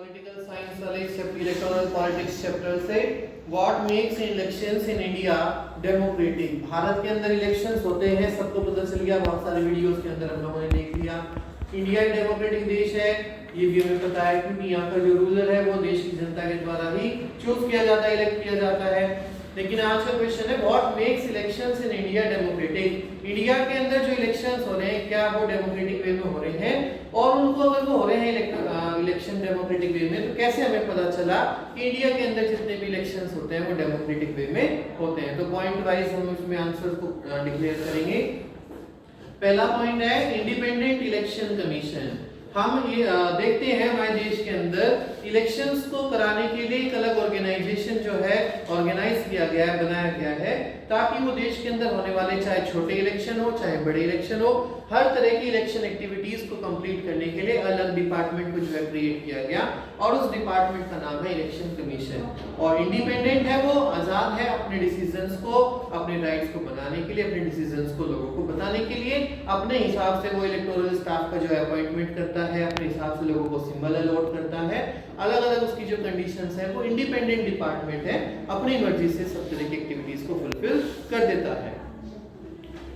Political science वाले electoral politics chapter से what makes elections in India democratic. Bharat के अंदर इलेक्शंस होते हैं, सबको पता चल गया, बहुत सारे वीडियोस के अंदर हम लोगों ने देख लिया। इंडिया एक डेमोक्रेटिक देश है, ये भी हमें पता है, क्योंकि यहाँ का जो रूलर है वो देश की जनता के द्वारा ही चूज किया जाता है, इलेक्ट किया जाता है। लेकिन आज का क्वेश्चन है what makes elections in India democratic. India के अंदर जो इलेक्शंस हो रहे हैं क्या वो डेमोक्रेटिक वे में हो रहे हैं, और उनको अगर वो हो रहे हैं इलेक्शन डेमोक्रेटिक वे में, तो कैसे हमें पता चला कि इंडिया के अंदर जितने भी इलेक्शंस होते हैं वो डेमोक्रेटिक वे में होते हैं। तो पॉइंट वाइज हम इसमें आंसर को डिक्लेयर करेंगे। पहला पॉइंट है इंडिपेंडेंट इलेक्शन कमीशन। हम ये देखते हैं हमारे देश के अंदर इलेक्शंस को कराने के लिए एक अलग ऑर्गेनाइजेशन जो है ऑर्गेनाइज किया गया है, बनाया गया है, ताकि वो देश के अंदर होने वाले चाहे छोटे इलेक्शन हो चाहे बड़े इलेक्शन हो, हर तरह की इलेक्शन एक्टिविटीज को कंप्लीट करने के लिए अलग डिपार्टमेंट को जो है क्रिएट किया गया, और उस डिपार्टमेंट का नाम है इलेक्शन कमीशन। और इंडिपेंडेंट है, वो आजाद है अपने डिसीजंस को, अपने राइट्स को बनाने के लिए, अपने डिसीजंस को लोगों को बताने के लिए अपने हिसाब से वो इलेक्टोरल स्टाफ का जो है अपॉइंटमेंट करता है, अपने हिसाब से लोगों को सिंबल अलॉट करता है, अलग अलग उसकी जो कंडीशंस है, वो इंडिपेंडेंट डिपार्टमेंट है, अपनी मर्जी से सब तरह की एक्टिविटीज को फुलफिल कर देता है।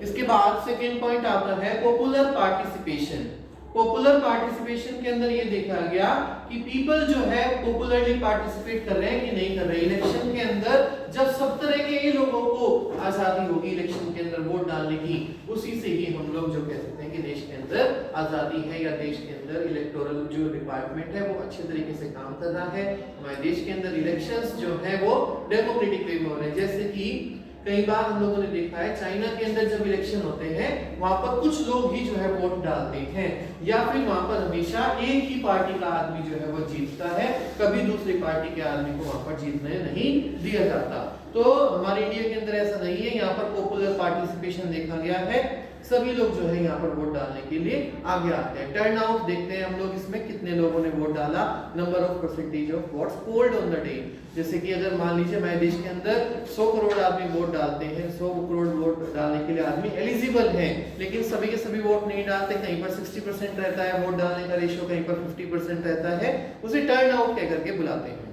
इसके बाद सेकेंड पॉइंट आता है पॉपुलर पार्टिसिपेशन। पॉपुलर पार्टिसिपेशन के अंदर ये देखा गया कि पीपल जो है पॉपुलरली पार्टिसिपेट कर रहे हैं कि नहीं कर रहे हैं इलेक्शन के अंदर। जब सब तरह के ही लोगों को आजादी होगी इलेक्शन के अंदर वोट डालने की, उसी से ही हम लोग जो कह सकते हैं कि देश के अंदर आजादी है, या देश के अंदर इलेक्टोरल जो डिपार्टमेंट है वो अच्छे तरीके से काम कर रहा है। हमारे देश के अंदर इलेक्शंस जो है वो डेमोक्रेटिक वे में हो रहे हैं। जैसे कि कई बार हम लोगों ने देखा है चाइना के अंदर जब इलेक्शन होते हैं वहां पर कुछ लोग ही जो है वोट डालते हैं, या फिर वहां पर हमेशा एक ही पार्टी का आदमी जो है वो जीतता है, कभी दूसरी पार्टी के आदमी को वहां पर जीतने नहीं दिया जाता। तो हमारे इंडिया के अंदर ऐसा नहीं है, यहाँ पर पॉपुलर पार्टिसिपेशन देखा गया है, सभी लोग जो है यहाँ पर वोट डालने के लिए आगे आते हैं। टर्न आउट देखते हैं हम लोग इसमें कितने लोगों ने वोट डाला, number of percentage of votes polled on the day. जैसे कि अगर मान लीजिए हमारे देश के अंदर 100 करोड़ आदमी वोट डालते हैं, 100 करोड़ वोट डालने के लिए आदमी एलिजिबल हैं, लेकिन सभी के सभी वोट नहीं डालते, कहीं पर 60% रहता है वोट डालने का रेशियो, कहीं पर 50% रहता है, उसे टर्न आउट कह करके बुलाते हैं।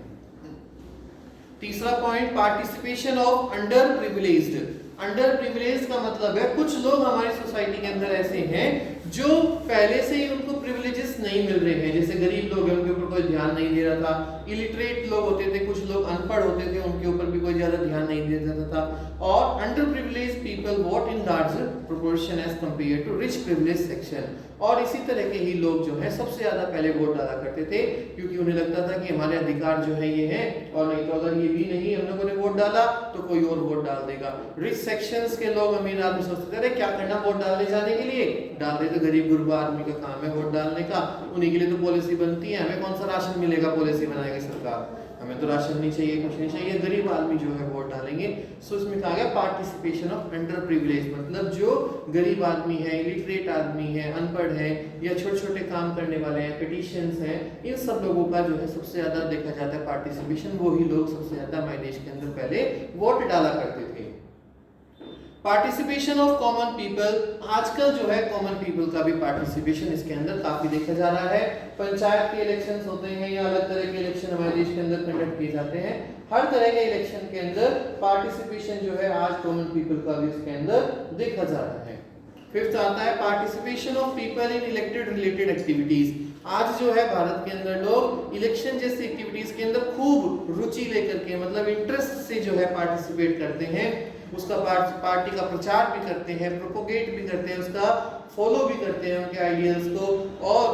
तीसरा point participation of under privileged. Under privilege का मतलब है कुछ लोग हमारी सोसाइटी के अंदर ऐसे हैं जो पहले से ही उनको प्रिविलेजेस नहीं मिल रहे हैं, जैसे गरीब लोग हैं उनके ऊपर कोई ध्यान नहीं दे रहा था, इलिटरेट लोग होते थे, कुछ लोग अनपढ़ होते थे, उनके ऊपर भी कोई ज्यादा ध्यान नहीं दिया जाता था, और under privilege people vote in larger proportion as compare to rich privilege section. और इसी तरह के ही लोग जो है सबसे ज्यादा पहले वोट डाला करते थे, क्योंकि उन्हें लगता था कि हमारे अधिकार जो है ये है, और नहीं तो अगर ये भी नहीं हम लोगों ने वोट डाला तो कोई और वोट डाल देगा। रिच सेक्शंस के लोग अमीर आदमी सोचते थे क्या करना वोट डालने जाने के लिए, डाल दे, तो गरीब गुरबा आदमी का काम है वोट डालने का, उन्हीं के लिए तो पॉलिसी बनती है, हमें कौन सा राशन मिलेगा, पॉलिसी बनाएगी सरकार, हमें तो राशन नहीं चाहिए, कुछ नहीं चाहिए, गरीब आदमी जो है वोट डालेंगे। सो इसमें कहा गया पार्टिसिपेशन ऑफ अंडर प्रिविलेज, मतलब जो गरीब आदमी है, इलिटरेट आदमी है, अनपढ़ है, या छोटे छोटे काम करने वाले हैं, पिटिशंस हैं, इन सब लोगों का जो है सबसे ज्यादा देखा जाता है पार्टिसिपेशन, वो ही लोग सबसे ज्यादा हमारे देश के अंदर पहले वोट डाला करते थे। पार्टिसिपेशन ऑफ कॉमन पीपल, आजकल जो है कॉमन पीपल का भी पार्टिसिपेशन इसके अंदर काफी देखा जा रहा है। पंचायत के इलेक्शंस होते हैं या अलग तरह के इलेक्शन हमारे देश के अंदर कंडक्ट किए जाते हैं, हर तरह के इलेक्शन के अंदर पार्टिसिपेशन जो है आज कॉमन पीपल का भी इसके अंदर देखा जा रहा है। फिफ्थ आता है participation of people in elected related activities. आज जो है भारत के अंदर लोग इलेक्शन जैसी एक्टिविटीज के अंदर खूब रुचि लेकर के, मतलब इंटरेस्ट से जो है पार्टिसिपेट करते हैं, उसका पार्टी का प्रचार भी करते हैं, प्रोपोगेट भी करते हैं, उसका फॉलो भी करते हैं उनके आइडियल्स को, और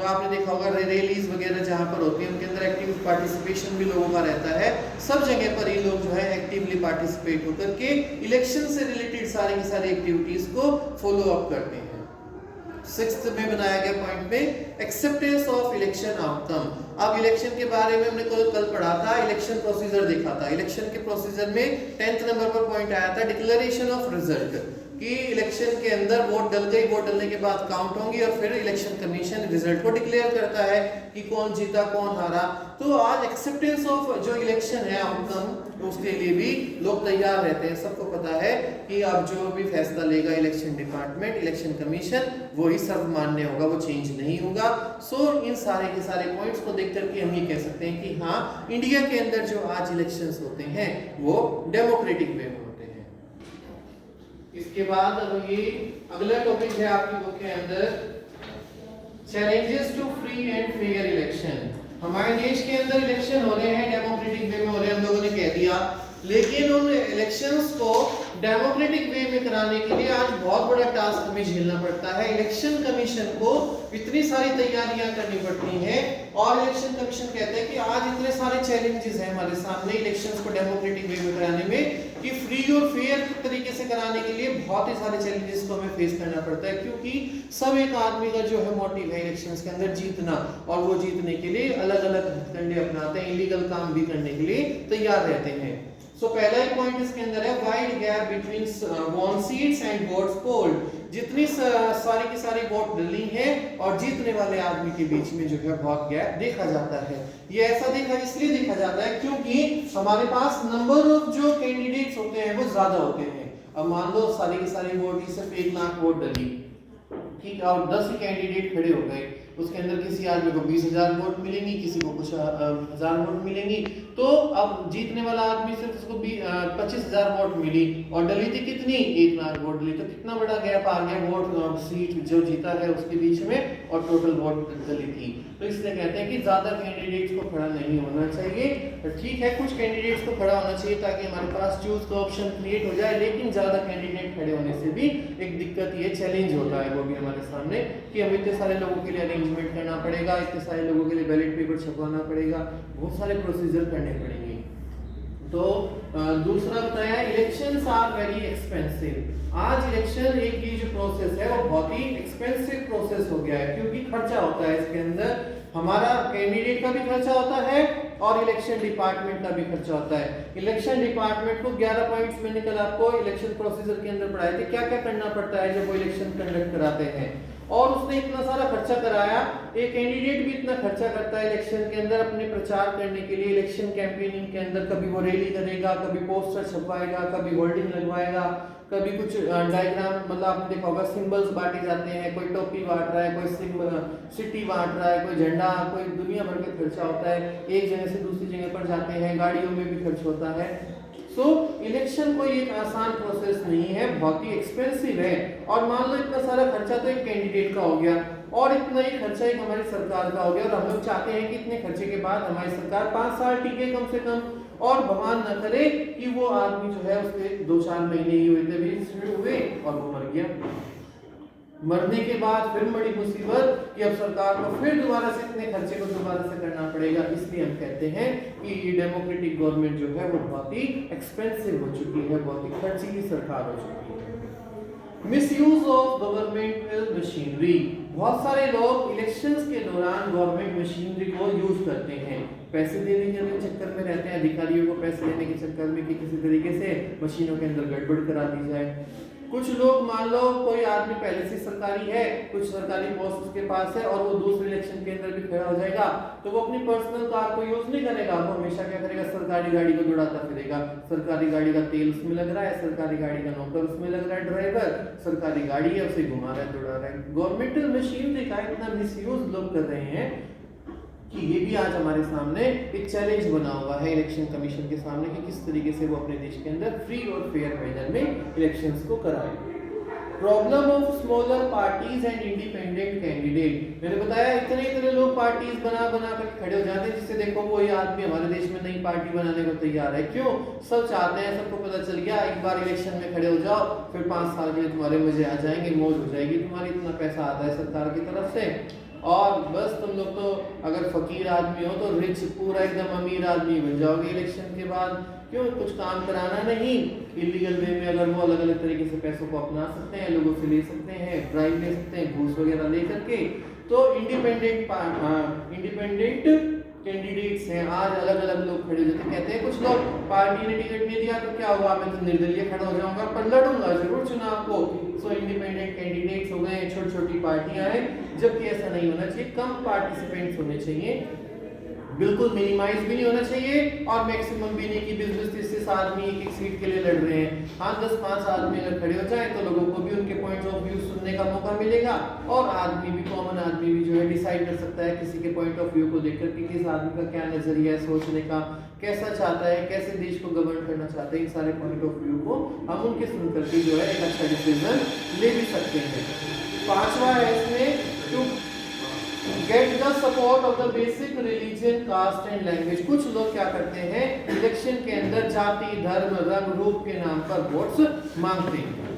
आपने देखा होगा रैलीज वगैरह जहां पर होती है उनके अंदर एक्टिव पार्टिसिपेशन भी लोगों का रहता है। सब जगह पर ये लोग जो है एक्टिवली पार्टिसिपेट होकर के इलेक्शन से रिलेटेड सारी की सारी एक्टिविटीज को फॉलो अप करते हैं। सिक्स्थ में बनाया गया पॉइंट में एक्सेप्टेंस ऑफ इलेक्शन आउटकम। अब इलेक्शन के बारे में हमने कल पढ़ा था, इलेक्शन प्रोसीजर देखा था, इलेक्शन के प्रोसीजर में 10th नंबर पर पॉइंट आया था डिक्लेरेशन ऑफ रिजल्ट, कि इलेक्शन के अंदर वोट डल गई, वोट डलने के बाद काउंट होंगी और फिर इलेक्शन कमीशन रिजल्ट को डिक्लेयर करता है कि कौन जीता कौन हारा। तो आज एक्सेप्टेंस ऑफ जो इलेक्शन है आउटकम, उसके लिए भी लोग तैयार रहते हैं। सबको पता है कि अब जो भी फैसला लेगा इलेक्शन डिपार्टमेंट, इलेक्शन कमीशन, वो ही सर्वमान्य होगा, वो चेंज नहीं होगा। सो इन सारे के सारे पॉइंट्स को देख करके हम ये कह सकते हैं कि हाँ, इंडिया के अंदर जो आज इलेक्शंस होते हैं वो डेमोक्रेटिक वे में होते हैं। इसके बाद ये अगला टॉपिक है आपकी बुक के अंदर, challenges to free and fair election. हमारे देश के अंदर इलेक्शन हो रहे हैं, डेमोक्रेटिक वे में हो रहे हैं, हम लोगों ने कह दिया, लेकिन उन इलेक्शंस को डेमोक्रेटिक वे में कराने के लिए आज बहुत बड़ा टास्क हमें झेलना पड़ता है। इलेक्शन कमीशन को इतनी सारी तैयारियां करनी पड़ती हैं और इलेक्शन कमीशन कहते हैं कि आज इतने सारे चैलेंजेस हैं हमारे सामने इलेक्शंस को डेमोक्रेटिक वे में कराने में, कि फ्री और फेयर तरीके से कराने के लिए बहुत ही सारे चैलेंजेस को हमें फेस करना पड़ता है, क्योंकि सब एक आदमी का जो है मोटिव है इलेक्शंस के अंदर जीतना, और वो जीतने के लिए अलग अलग हथकंडे अपनाते हैं, इलीगल काम भी करने के लिए तैयार रहते हैं। सो पहला ही पॉइंट इसके अंदर है, wide gap between won seats and votes polled. जितनी सारी की सारी वोट डली है और जीतने वाले आदमी के बीच में जो है बहुत गैप देखा जाता है। ये ऐसा इसलिए देखा जाता है क्योंकि हमारे पास नंबर ऑफ जो कैंडिडेट्स होते हैं वो ज्यादा होते हैं। अब मान लो सारी की सारी वोट ही सिर्फ 1 लाख वोट डली, ठीक है, और 10 ही कैंडिडेट खड़े हो गए, उसके अंदर किसी आदमी को 20,000 वोट मिलेंगी, किसी को कुछ 1000 वोट मिलेंगी, तो अब जीतने वाला आदमी सिर्फ उसको 25,000 वोट मिली और डली थी कितनी, 1 लाख वोट डली, तो कितना बड़ा गैप आ गया वोट सीट जो जीता है उसके बीच में और टोटल वोट डली थी। तो इसलिए कहते हैं कि ज्यादा कैंडिडेट्स को खड़ा नहीं होना चाहिए, ठीक है, कुछ कैंडिडेट्स को खड़ा होना चाहिए ताकि हमारे पास चूज का ऑप्शन क्रिएट हो जाए, लेकिन ज्यादा कैंडिडेट खड़े होने से भी एक दिक्कत, ये चैलेंज होता है वो भी हमारे सामने, कि हम इतने सारे लोगों के लिए अरेंजमेंट करना पड़ेगा, इतने सारे लोगों के लिए बैलेट पेपर छपवाना पड़ेगा, बहुत सारे प्रोसीजर करने पड़ेंगे। तो दूसरा बताया, इलेक्शंस आर वेरी एक्सपेंसिव। आज इलेक्शन एक ये जो प्रोसेस है वो बहुत ही एक्सपेंसिव प्रोसेस हो गया है, क्योंकि खर्चा होता है इसके अंदर, हमारा कैंडिडेट का भी खर्चा होता है और इलेक्शन डिपार्टमेंट का भी खर्चा होता है। इलेक्शन डिपार्टमेंट को 11 पॉइंट्स मैंने कल आपको इलेक्शन प्रोसीजर के अंदर पढ़ाए थे, क्या क्या करना पड़ता है जब वो इलेक्शन कंडक्ट कराते हैं, और उसने इतना सारा खर्चा कराया। एक कैंडिडेट भी इतना खर्चा करता है इलेक्शन के अंदर अपने प्रचार करने के लिए, इलेक्शन कैंपेनिंग के अंदर, कभी वो रैली करेगा, कभी पोस्टर छपवाएगा, कभी होर्डिंग लगवाएगा, कभी कुछ डायग्राम, मतलब आपने देखा होगा सिंबल्स बांटे जाते हैं, कोई टोपी बांट रहा है, कोई सिटी बांट रहा है, कोई झंडा, कोई दुनिया भर के खर्चा होता है, एक जगह से दूसरी जगह पर जाते हैं, गाड़ियों में भी खर्च होता है। सो इलेक्शन कोई एक आसान प्रोसेस नहीं है, बहुत ही एक्सपेंसिव है। और मान लो इतना सारा खर्चा तो एक कैंडिडेट का हो गया और इतना ही खर्चा एक हमारी सरकार का हो गया, और हम लोग चाहते हैं कि इतने खर्चे के बाद हमारी सरकार 5 साल टिके कम से कम, और भगवान न करे कि वो आदमी जो है उसके 2-4 महीने ही हुए थे शुरू हुए और वो मर गया। मरने के बाद फिर बड़ी मुसीबत कि अब सरकार को फिर दोबारा से इतने खर्चे को दोबारा से करना पड़ेगा। इसलिए हम कहते हैं कि ये डेमोक्रेटिक गवर्नमेंट जो है वो बहुत ही एक्सपेंसिव हो चुकी है, बहुत ही खर्चीली सरकार हो चुकी है। Misuse of governmental machinery. बहुत सारे लोग इलेक्शंस के दौरान गवर्नमेंट मशीनरी को यूज करते हैं, पैसे देने के चक्कर में रहते हैं, अधिकारियों को पैसे देने के चक्कर में कि किसी तरीके से मशीनों के अंदर गड़बड़ करा दी जाए। कुछ लोग, मान लो कोई आदमी पहले से सरकारी है, कुछ सरकारी पोस्ट उसके पास है और वो दूसरे इलेक्शन के अंदर भी खड़ा हो जाएगा, तो वो अपनी पर्सनल कार को यूज नहीं करेगा, वो हमेशा क्या करेगा, सरकारी गाड़ी को दौड़ाता फिरेगा। सरकारी गाड़ी का तेल उसमें लग रहा है, सरकारी गाड़ी का नौकर उसमें लग रहा है, ड्राइवर, सरकारी गाड़ी है उसे घुमा रहा है, दौड़ा रहा है। गवर्नमेंटल मशीनरी का इतना मिसयूज लोग कर रहे हैं कि ये भी आज हमारे सामने एक चैलेंज बना हुआ है इलेक्शन कमीशन के सामने कि किस तरीके से वो अपने देश के अंदर फ्री और फेयर मैनर में इलेक्शंस को कराए। Problem of smaller parties and independent candidate. मैंने बताया इतने लोग पार्टीज बना कर खड़े हो जाते हैं, जिससे देखो कोई आदमी हमारे देश में नई पार्टी बनाने को तैयार है। क्यों? सब चाहते हैं, सबको पता चल गया एक बार इलेक्शन में खड़े हो जाओ, फिर 5 साल के लिए तुम्हारे मजे आ जाएंगे, मौज हो जाएगी तुम्हारी, इतना पैसा आता है सरकार की तरफ से, और बस तुम लोग तो अगर फकीर आदमी हो तो रिच, पूरा एकदम अमीर आदमी बन जाओगे इलेक्शन के बाद। क्यों? कुछ काम कराना नहीं, इलीगल वे में अगर वो अलग अलग तरीके से पैसों को अपना सकते हैं, लोगों से ले सकते हैं, ड्राइव ले सकते हैं, घूस वगैरह ले करके, तो इंडिपेंडेंट कैंडिडेट्स हैं, आज अलग अलग लोग खड़े हो जाते, कहते हैं कुछ लोग पार्टी ने टिकट नहीं दिया तो क्या हुआ, मैं तो निर्दलीय खड़ा हो जाऊंगा पर लड़ूंगा जरूर चुनाव को। सो इंडिपेंडेंट कैंडिडेट्स हो गए, छोटी छोटी पार्टियां हैं, जबकि ऐसा नहीं होना चाहिए, कम पार्टिसिपेंट्स होने चाहिए, बिल्कुल मिनिमाइज भी नहीं होना चाहिए और मैक्सिमम भी नहीं कि 20-20-30 आदमी एक एक सीट के लिए लड़ रहे हैं। हाँ 10-5 आदमी अगर खड़े हो जाए तो लोगों को भी उनके पॉइंट ऑफ व्यू सुनने का मौका मिलेगा और आदमी भी, कॉमन आदमी भी जो है डिसाइड कर सकता है किसी के पॉइंट ऑफ व्यू को देखकर कि किस आदमी का क्या नजरिया है सोचने का, कैसा चाहता है, कैसे देश को गवर्न करना चाहता है, इन सारे पॉइंट ऑफ व्यू को हम उनके सुन करके जो है एक अच्छा डिसीजन ले भी सकते हैं। पांचवा है इसमें to get the support of the basic religion, caste and language. कुछ लोग क्या करते हैं इलेक्शन के अंदर जाति, धर्म, रंग, रूप के नाम पर वोट्स मांगते हैं।